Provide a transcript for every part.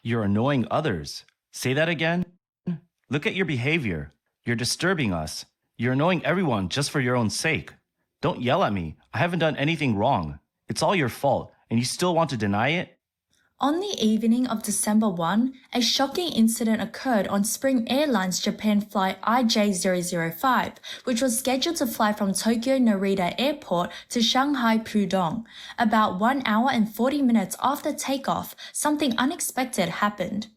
You're annoying others. Say that again? Look at your behavior. You're disturbing us. You're annoying everyone just for your own sake. Don't yell at me. I haven't done anything wrong. It's all your fault, and you still want to deny it? On the evening of December 1, a shocking incident occurred on Spring Airlines Japan flight IJ005, which was scheduled to fly from Tokyo Narita Airport to Shanghai Pudong. About 1 hour and 40 minutes after takeoff, something unexpected happened.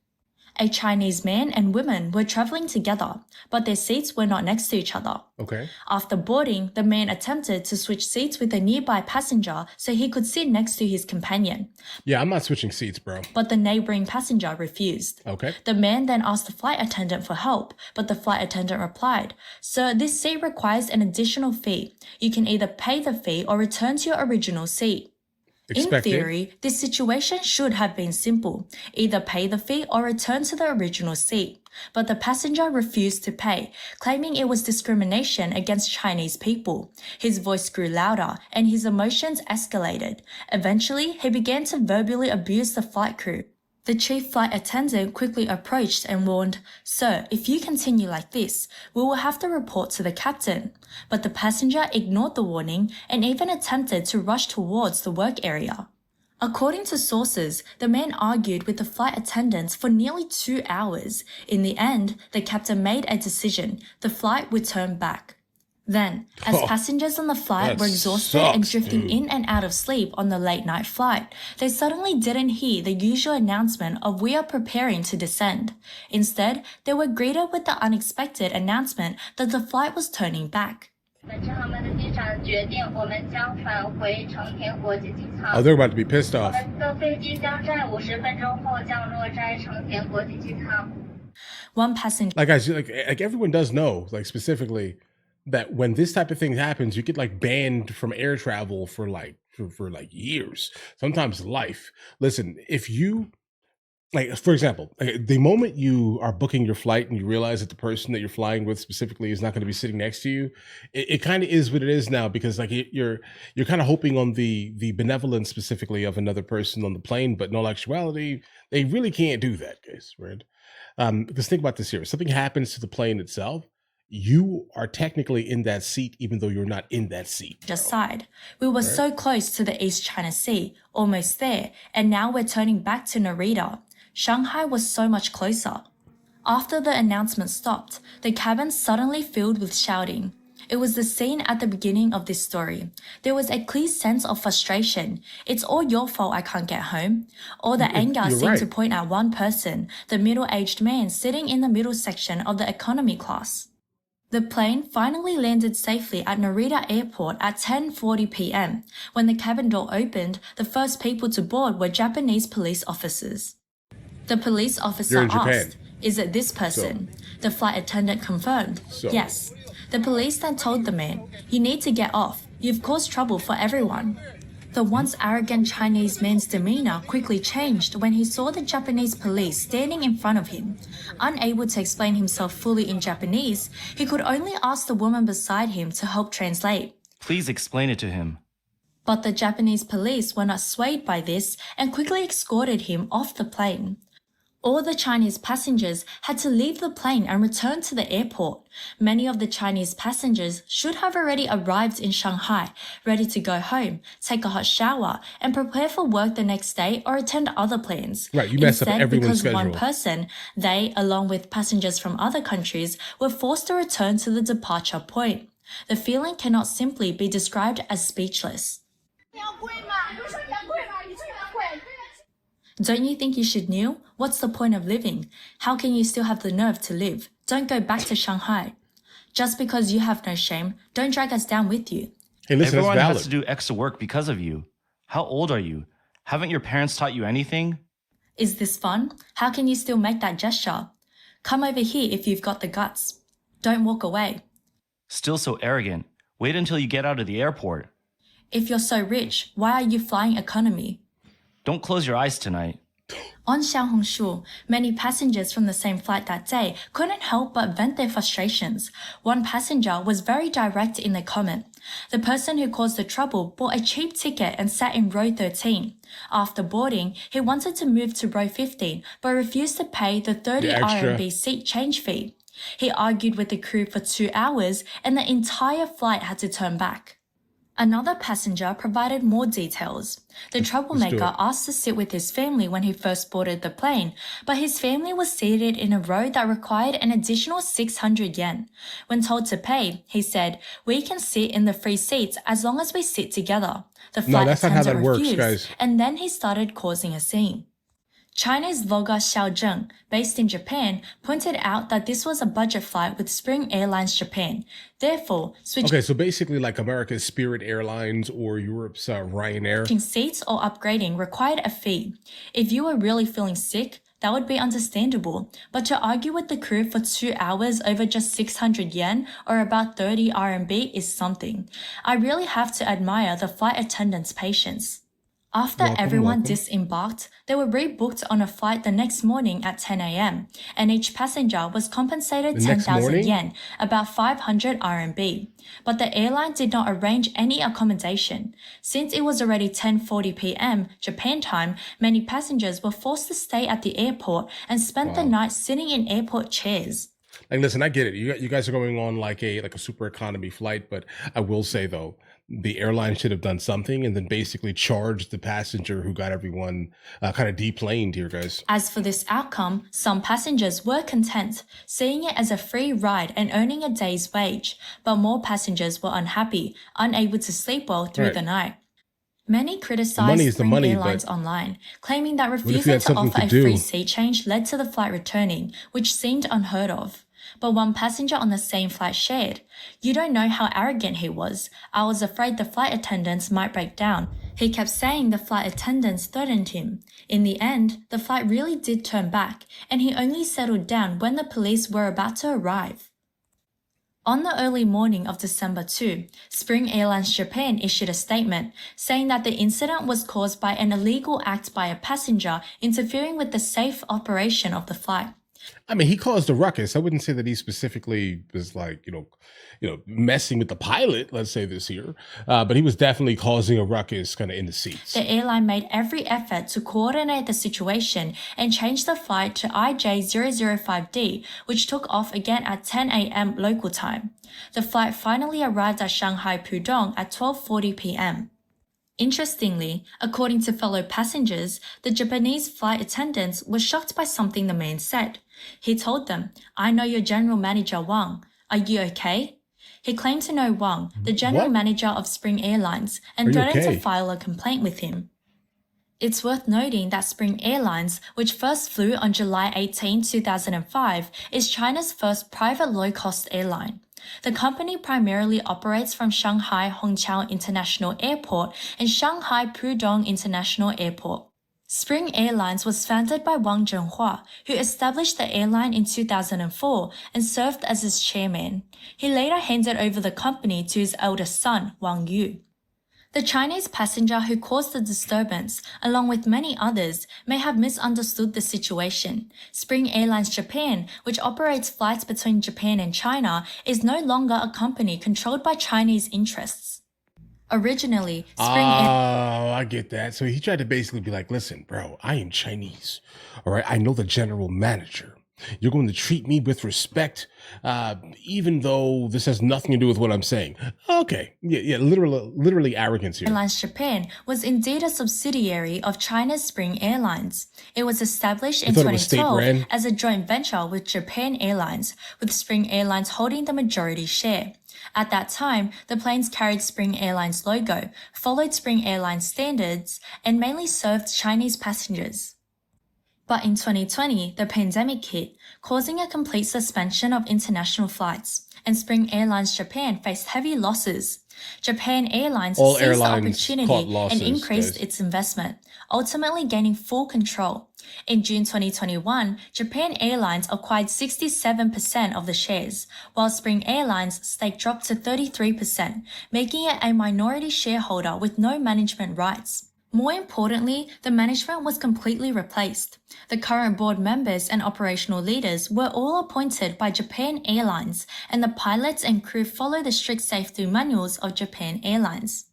A Chinese man and woman were traveling together, but their seats were not next to each other. Okay. After boarding, the man attempted to switch seats with a nearby passenger so he could sit next to his companion. Yeah, I'm not switching seats, bro. But the neighboring passenger refused. Okay. The man then asked the flight attendant for help, but the flight attendant replied, "Sir, this seat requires an additional fee. You can either pay the fee or return to your original seat." Expected. In theory, this situation should have been simple. Either pay the fee or return to the original seat. But the passenger refused to pay, claiming it was discrimination against Chinese people. His voice grew louder and his emotions escalated. Eventually, he began to verbally abuse the flight crew. The chief flight attendant quickly approached and warned, "Sir, if you continue like this, we will have to report to the captain." But the passenger ignored the warning and even attempted to rush towards the work area. According to sources, the man argued with the flight attendants for nearly 2 hours. In the end, the captain made a decision. The flight would turn back. Then, as passengers on the flight were exhausted and drifting in and out of sleep on the late-night flight, they suddenly didn't hear the usual announcement of "we are preparing to descend." Instead, they were greeted with the unexpected announcement that the flight was turning back. Oh, they're about to be pissed off. One passenger... Like, guys, like everyone does know, like, specifically, that when this type of thing happens, you get like banned from air travel for years, sometimes life. Listen, if you like, for example, the moment you are booking your flight and you realize that the person that you're flying with specifically is not going to be sitting next to you, it kind of is what it is now, because like you're kind of hoping on the benevolence specifically of another person on the plane, but in all actuality, they really can't do that, guys, right? Because think about this here: if something happens to the plane itself, you are technically in that seat, even though you're not in that seat. Just side. We were so close to the East China Sea, almost there, and now we're turning back to Narita. Shanghai was so much closer. After the announcement stopped, the cabin suddenly filled with shouting. It was the scene at the beginning of this story. There was a clear sense of frustration. "It's all your fault I can't get home." All the anger seemed to point at one person, the middle-aged man sitting in the middle section of the economy class. The plane finally landed safely at Narita Airport at 10:40 p.m. When the cabin door opened, the first people to board were Japanese police officers. The police officer asked, "Is it this person?" The flight attendant confirmed, "Yes." The police then told the man, "You need to get off. You've caused trouble for everyone." The once arrogant Chinese man's demeanor quickly changed when he saw the Japanese police standing in front of him. Unable to explain himself fully in Japanese, he could only ask the woman beside him to help translate. Please explain it to him. But the Japanese police were not swayed by this and quickly escorted him off the plane. All the Chinese passengers had to leave the plane and return to the airport. Many of the Chinese passengers should have already arrived in Shanghai, ready to go home, take a hot shower, and prepare for work the next day or attend other plans. Right, you messed up everyone's schedule. Because schedule. one person, they, along with passengers from other countries, were forced to return to the departure point. The feeling cannot simply be described as speechless. Don't you think you should know? What's the point of living? How can you still have the nerve to live? Don't go back to Shanghai. Just because you have no shame, don't drag us down with you. Hey, listen, Everyone that's valid. has to do extra work because of you. How old are you? Haven't your parents taught you anything? Is this fun? How can you still make that gesture? Come over here if you've got the guts. Don't walk away. Still so arrogant. Wait until you get out of the airport. If you're so rich, why are you flying economy? Don't close your eyes tonight. On Xiaohongshu, many passengers from the same flight that day couldn't help but vent their frustrations. One passenger was very direct in their comment. The person who caused the trouble bought a cheap ticket and sat in row 13. After boarding, he wanted to move to row 15 but refused to pay the 30 extra. RMB seat change fee. He argued with the crew for 2 hours and the entire flight had to turn back. Another passenger provided more details. The troublemaker asked to sit with his family when he first boarded the plane, but his family was seated in a row that required an additional 600 yen. When told to pay, he said, "We can sit in the free seats as long as we sit together." The flight that's not how attendant that works, refused, guys. and then he started causing a scene. Chinese vlogger Xiao Zheng, based in Japan, pointed out that this was a budget flight with Spring Airlines Japan. Therefore, Okay, so basically like America's Spirit Airlines or Europe's Ryanair. switching seats or upgrading required a fee. If you were really feeling sick, that would be understandable, but to argue with the crew for 2 hours over just 600 yen or about 30 RMB is something. I really have to admire the flight attendant's patience. After everyone disembarked, they were rebooked on a flight the next morning at 10 a.m., and each passenger was compensated 10,000 yen, about 500 RMB. But the airline did not arrange any accommodation. Since it was already 10:40 p.m. Japan time, many passengers were forced to stay at the airport and spent the night sitting in airport chairs. Like, listen, I get it. You guys are going on like a super economy flight, but I will say though, the airline should have done something and then basically charged the passenger who got everyone kind of deplaned here, guys. As for this outcome, some passengers were content, seeing it as a free ride and earning a day's wage, but more passengers were unhappy, unable to sleep well through the night. Many criticized Spring Airlines online, claiming that refusing to offer a free seat change led to the flight returning, which seemed unheard of. But one passenger on the same flight shared, "You don't know how arrogant he was. I was afraid the flight attendants might break down. He kept saying the flight attendants threatened him. In the end, the flight really did turn back, and he only settled down when the police were about to arrive." On the early morning of December 2, Spring Airlines Japan issued a statement saying that the incident was caused by an illegal act by a passenger interfering with the safe operation of the flight. I mean, he caused a ruckus. I wouldn't say that he specifically was like, messing with the pilot, let's say this here. But he was definitely causing a ruckus kind of in the seats. The airline made every effort to coordinate the situation and changed the flight to IJ005D, which took off again at 10 a.m. local time. The flight finally arrived at Shanghai Pudong at 12:40 p.m. Interestingly, according to fellow passengers, the Japanese flight attendants were shocked by something the man said. He told them, "I know your general manager Wang. Are you okay?" He claimed to know Wang, the general manager of Spring Airlines, and threatened to file a complaint with him. It's worth noting that Spring Airlines, which first flew on July 18, 2005, is China's first private low-cost airline. The company primarily operates from Shanghai Hongqiao International Airport and Shanghai Pudong International Airport. Spring Airlines was founded by Wang Zhenhua, who established the airline in 2004 and served as its chairman. He later handed over the company to his eldest son, Wang Yu. The Chinese passenger who caused the disturbance, along with many others, may have misunderstood the situation. Spring Airlines Japan, which operates flights between Japan and China, is no longer a company controlled by Chinese interests. Originally, I get that. So he tried to basically be like, "Listen, bro, I am Chinese. All right, I know the general manager. You're going to treat me with respect, even though this has nothing to do with what I'm saying." Okay. Yeah, literally arrogance here. Airlines Japan was indeed a subsidiary of China's Spring Airlines. It was established in 2012 as a joint venture with Japan Airlines, with Spring Airlines holding the majority share. At that time, the planes carried Spring Airlines logo, followed Spring Airlines standards, and mainly served Chinese passengers. But in 2020, the pandemic hit, causing a complete suspension of international flights, and Spring Airlines Japan faced heavy losses. Japan Airlines seized the opportunity and increased its investment, ultimately gaining full control. In June 2021, Japan Airlines acquired 67% of the shares, while Spring Airlines' stake dropped to 33%, making it a minority shareholder with no management rights. More importantly, the management was completely replaced. The current board members and operational leaders were all appointed by Japan Airlines, and the pilots and crew follow the strict safety manuals of Japan Airlines.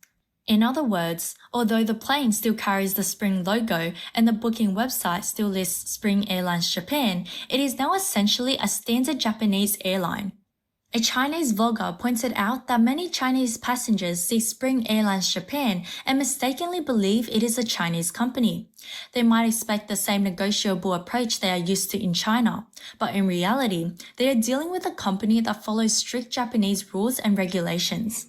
In other words, although the plane still carries the Spring logo and the booking website still lists Spring Airlines Japan, it is now essentially a standard Japanese airline. A Chinese vlogger pointed out that many Chinese passengers see Spring Airlines Japan and mistakenly believe it is a Chinese company. They might expect the same negotiable approach they are used to in China, but in reality, they are dealing with a company that follows strict Japanese rules and regulations.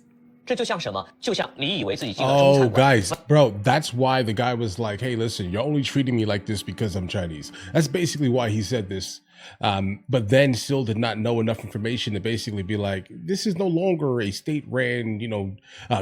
这就像什么？就像你以为自己进了中餐馆。 guys, bro, that's why the guy was like, hey, listen, you're only treating me like this because I'm Chinese. That's basically why he said this. But then still did not know enough information to basically be like, this is no longer a state-ran,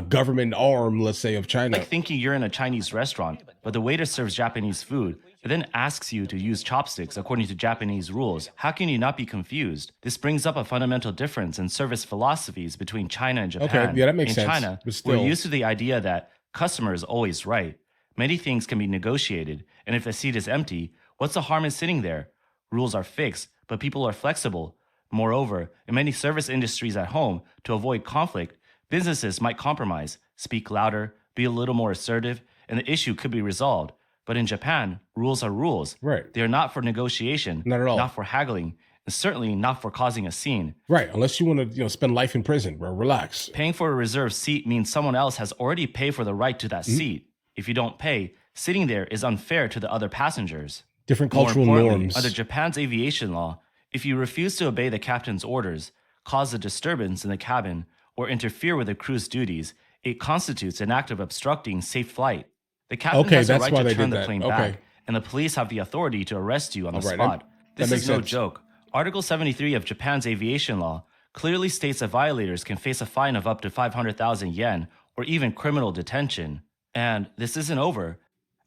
government arm, let's say, of China. Like thinking you're in a Chinese restaurant, but the waiter serves Japanese food, and then asks you to use chopsticks according to Japanese rules. How can you not be confused? This brings up a fundamental difference in service philosophies between China and Japan. Okay, yeah, that makes in sense. China, But still... we're used to the idea that customer is always right. Many things can be negotiated, and if the seat is empty, what's the harm in sitting there? Rules are fixed, but people are flexible. Moreover, in many service industries at home, to avoid conflict, businesses might compromise, speak louder, be a little more assertive, and the issue could be resolved. But in Japan, rules are rules. Right. They are not for negotiation, Not at all. not for haggling, and certainly not for causing a scene. Right, unless you want to, spend life in prison, bro. Relax. Paying for a reserved seat means someone else has already paid for the right to that seat. If you don't pay, sitting there is unfair to the other passengers. Different More cultural importantly, norms. under Japan's aviation law, if you refuse to obey the captain's orders, cause a disturbance in the cabin, or interfere with the crew's duties, it constitutes an act of obstructing safe flight. The captain has the that's right why to they turn did the that. plane Okay. back, and the police have the authority to arrest you on the All right, spot. that This makes is no sense. joke. Article 73 of Japan's aviation law clearly states that violators can face a fine of up to 500,000 yen or even criminal detention. And this isn't over.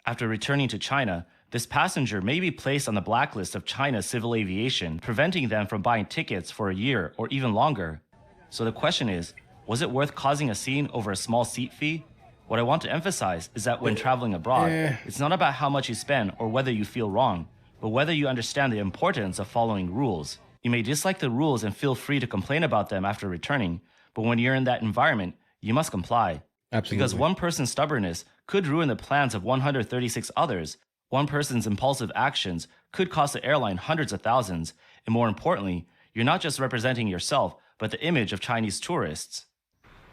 After returning to China, this passenger may be placed on the blacklist of China's civil aviation, preventing them from buying tickets for a year or even longer. So the question is, was it worth causing a scene over a small seat fee? What I want to emphasize is that when traveling abroad, it's not about how much you spend or whether you feel wrong, but whether you understand the importance of following rules. You may dislike the rules and feel free to complain about them after returning, but when you're in that environment, you must comply. Absolutely. Because one person's stubbornness could ruin the plans of 136 others. One person's impulsive actions could cost the airline hundreds of thousands. And more importantly, you're not just representing yourself, but the image of Chinese tourists.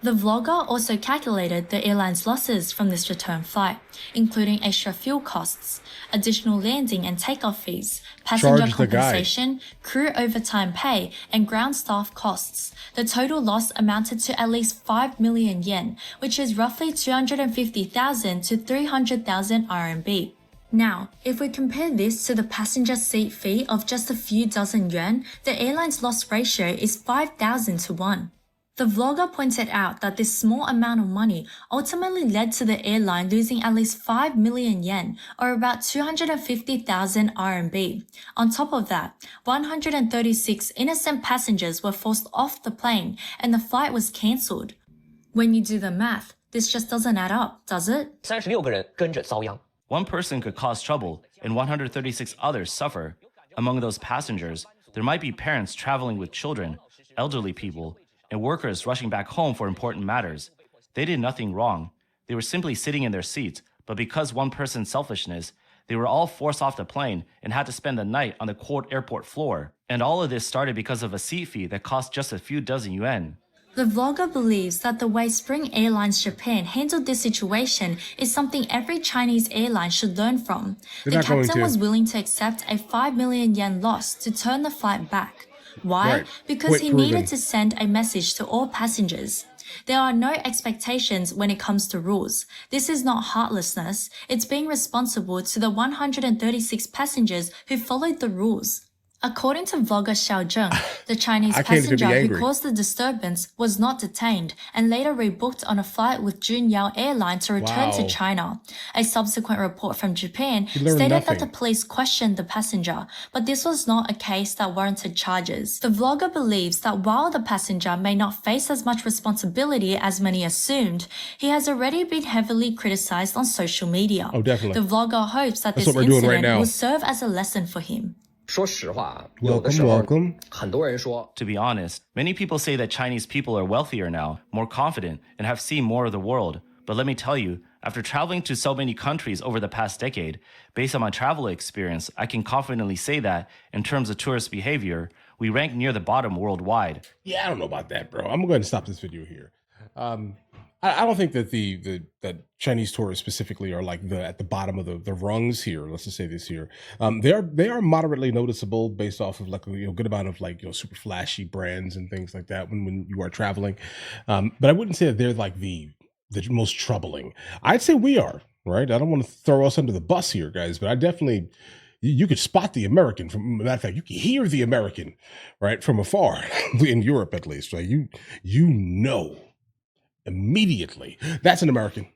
The vlogger also calculated the airline's losses from this return flight, including extra fuel costs, additional landing and takeoff fees, passenger Charge the guy. compensation, crew overtime pay, and ground staff costs. The total loss amounted to at least 5 million yen, which is roughly 250,000 to 300,000 RMB. Now, if we compare this to the passenger seat fee of just a few dozen yuan, the airline's loss ratio is 5,000 to 1. The vlogger pointed out that this small amount of money ultimately led to the airline losing at least 5 million yen, or about 250,000 RMB. On top of that, 136 innocent passengers were forced off the plane and the flight was cancelled. When you do the math, this just doesn't add up, does it? 36个人跟着遭殃。 One person could cause trouble, and 136 others suffer. Among those passengers, there might be parents traveling with children, elderly people, and workers rushing back home for important matters. They did nothing wrong. They were simply sitting in their seats, but because one person's selfishness, they were all forced off the plane and had to spend the night on the cold airport floor. And all of this started because of a seat fee that cost just a few dozen yuan. The vlogger believes that the way Spring Airlines Japan handled this situation is something every Chinese airline should learn from. They're The not going captain to. was willing to accept a 5 million yen loss to turn the flight back. Why? Right. Because Wait, he proven. needed to send a message to all passengers. There are no expectations when it comes to rules. This is not heartlessness. It's being responsible to the 136 passengers who followed the rules. According to vlogger Xiao Zheng, the Chinese I can't even be passenger who angry. caused the disturbance was not detained and later rebooked on a flight with Junyao Airline to return to Wow. China. A subsequent report from Japan He learned stated that nothing. the police questioned the passenger, but this was not a case that warranted charges. The vlogger believes that while the passenger may not face as much responsibility as many assumed, he has already been heavily criticized on social media. Oh, definitely. The vlogger hopes that That's this what we're doing right incident now. will serve as a lesson for him. 说实话，有的时 Welcome, 候 welcome. 很多人说 To be honest, many people say that Chinese people are wealthier now, more confident, and have seen more of the world. But let me tell you, after traveling to so many countries over the past decade, based on my travel experience, I can confidently say that, in terms of tourist behavior, we rank near the bottom worldwide. Yeah, I don't know about that, bro. I'm going to stop this video here. I don't think that that Chinese tourists specifically are like at the bottom of the rungs here. Let's just say this here. They are moderately noticeable based off of like a good amount of like super flashy brands and things like that when you are traveling. But I wouldn't say that they're like the most troubling. I'd say we are, right? I don't want to throw us under the bus here, guys, but I definitely. You could spot the American. From matter of fact, you can hear the American, right, from afar in Europe at least. Right? You know immediately that's an American.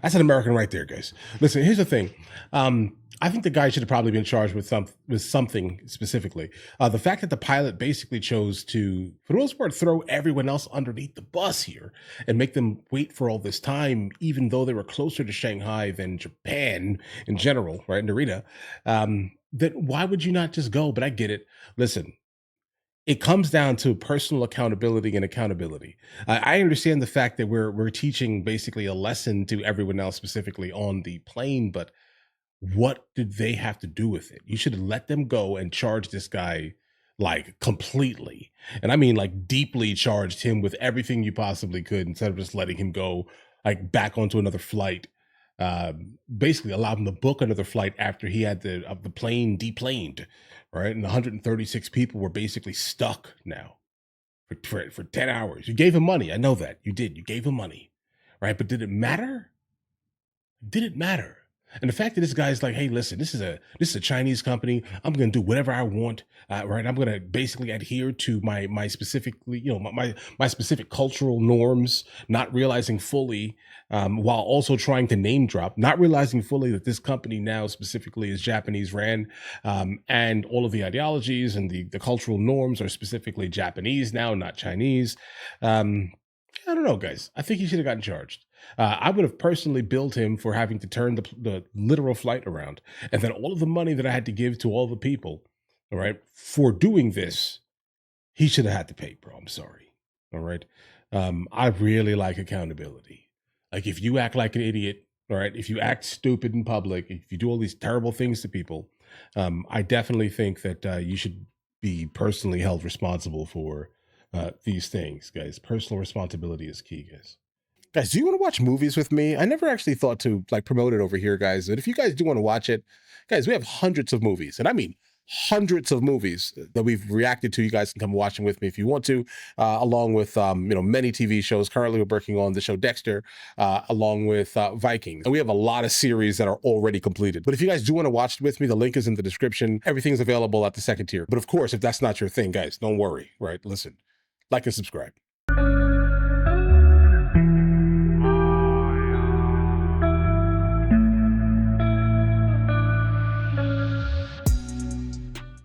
That's an American right there, guys. Listen, here's the thing. I think the guy should have probably been charged with something specifically. The fact that the pilot basically chose to, for the most part, throw everyone else underneath the bus here and make them wait for all this time, even though they were closer to Shanghai than Japan in general, right, Narita, then why would you not just go? But I get it. Listen, it comes down to personal accountability and accountability. I understand the fact that we're teaching basically a lesson to everyone else specifically on the plane, but what did they have to do with it? You should have let them go and charge this guy like completely. And I mean like deeply charged him with everything you possibly could instead of just letting him go like back onto another flight. Basically allow him to book another flight after he had the plane deplaned, right? And 136 people were basically stuck now for 10 hours. You gave him money. I know that. You did. You gave him money, right? But did it matter? Did it matter? And the fact that this guy's like, hey, listen, this is a Chinese company. I'm going to do whatever I want, right? I'm going to basically adhere to my specifically, my specific cultural norms, not realizing fully, while also trying to name drop, not realizing fully that this company now specifically is Japanese ran, and all of the ideologies and the cultural norms are specifically Japanese now, not Chinese. I don't know, guys. I think he should have gotten charged. I would have personally billed him for having to turn the literal flight around. And then all of the money that I had to give to all the people, all right, for doing this, he should have had to pay, bro. I'm sorry. All right. I really like accountability. Like if you act like an idiot, all right, if you act stupid in public, if you do all these terrible things to people, I definitely think that you should be personally held responsible for these things, guys. Personal responsibility is key, guys. Guys, do you want to watch movies with me? I never actually thought to like promote it over here, guys. But if you guys do want to watch it, guys, we have hundreds of movies, and I mean hundreds of movies that we've reacted to. You guys can come watch them with me if you want to, along with many TV shows. Currently, we're working on the show Dexter, along with Vikings, and we have a lot of series that are already completed. But if you guys do want to watch it with me, the link is in the description. Everything's available at the second tier. But of course, if that's not your thing, guys, don't worry. Right? Listen, like and subscribe.